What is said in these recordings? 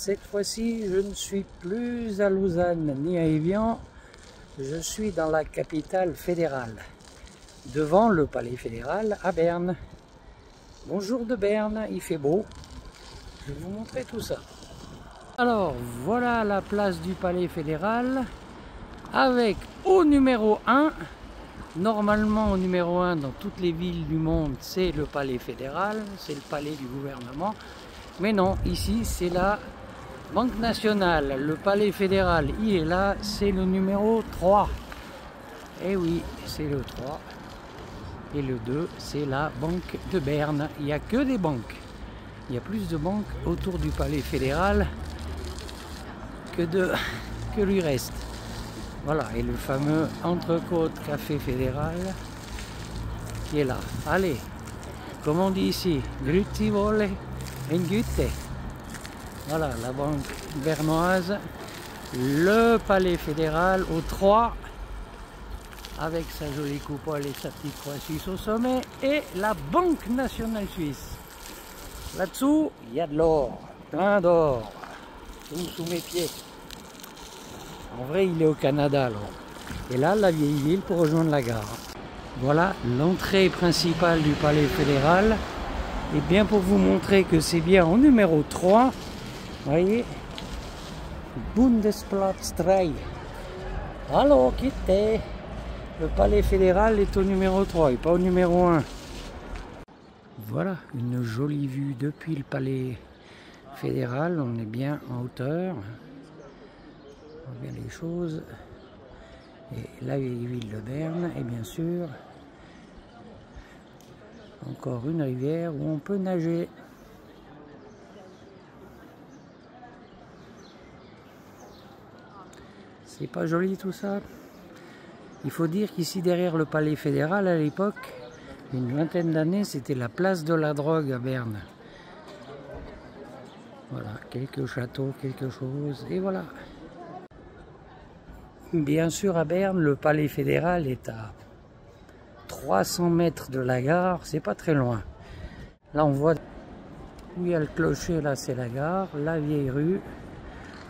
Cette fois-ci, je ne suis plus à Lausanne ni à Évian, je suis dans la capitale fédérale, devant le palais fédéral à Berne. Bonjour de Berne, il fait beau, je vais vous montrer tout ça. Alors voilà la place du palais fédéral, avec au numéro 1, normalement au numéro 1 dans toutes les villes du monde, c'est le palais fédéral, c'est le palais du gouvernement, mais non, ici c'est la Banque nationale, le palais fédéral, il est là, c'est le numéro 3. Et oui, c'est le 3. Et le 2, c'est la Banque de Berne. Il n'y a que des banques. Il y a plus de banques autour du palais fédéral que du reste. Voilà, et le fameux Entrecôte Café Fédéral qui est là. Allez, comme on dit ici, Grüezi vole en Güte. Voilà, la banque bernoise, le palais fédéral au 3, avec sa jolie coupole et sa petite croix suisse au sommet, et la Banque nationale suisse. Là-dessous, il y a de l'or, plein d'or, tout sous mes pieds. En vrai, il est au Canada, alors. Et là, la vieille ville pour rejoindre la gare. Voilà l'entrée principale du palais fédéral. Et bien pour vous montrer que c'est bien au numéro 3, voyez, Bundesplatz 3. Alors, quittez. Le palais fédéral est au numéro 3 et pas au numéro 1. Voilà, une jolie vue depuis le palais fédéral. On est bien en hauteur. On voit bien les choses. Et la vieille ville de Berne. Et bien sûr, encore une rivière où on peut nager. C'est pas joli tout ça? Il faut dire qu'ici derrière le palais fédéral à l'époque, une vingtaine d'années, c'était la place de la drogue à Berne. Voilà, quelques châteaux, quelque chose, et voilà. Bien sûr à Berne, le palais fédéral est à 300 mètres de la gare, c'est pas très loin. Là on voit où il y a le clocher, là c'est la gare, la vieille rue,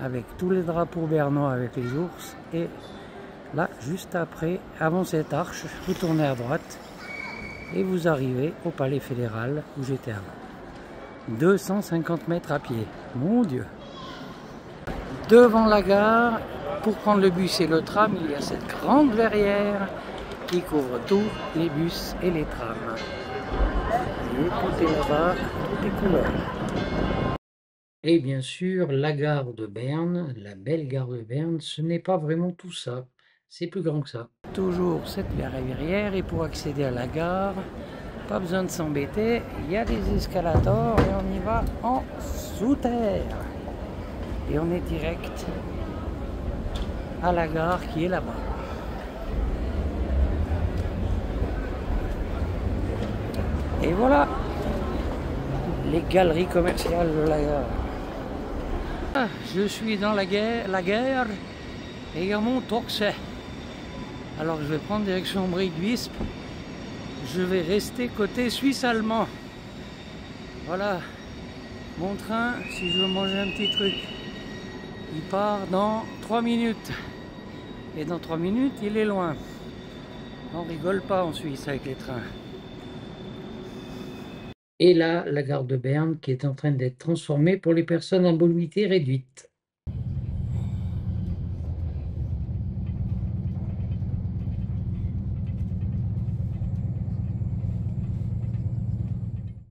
avec tous les drapeaux bernois avec les ours, et là juste après, avant cette arche, vous tournez à droite et vous arrivez au palais fédéral où j'étais avant. 250 mètres à pied, mon Dieu. Devant la gare, pour prendre le bus et le tram, il y a cette grande verrière qui couvre tous les bus et les trams. Et tout est là-bas, tout est couleur. Et bien sûr, la gare de Berne, la belle gare de Berne, ce n'est pas vraiment tout ça, c'est plus grand que ça. Toujours cette verrière, et pour accéder à la gare, pas besoin de s'embêter, il y a des escalators et on y va en sous-terre. Et on est direct à la gare qui est là-bas. Et voilà les galeries commerciales de la gare. Je suis dans la gare et il y a mon taxi. Alors je vais prendre direction Brig-Wisp. Je vais rester côté suisse-allemand. Voilà mon train, si je veux manger un petit truc. Il part dans 3 minutes. Et dans 3 minutes, il est loin. On rigole pas en Suisse avec les trains. Et là, la gare de Berne qui est en train d'être transformée pour les personnes à mobilité réduite.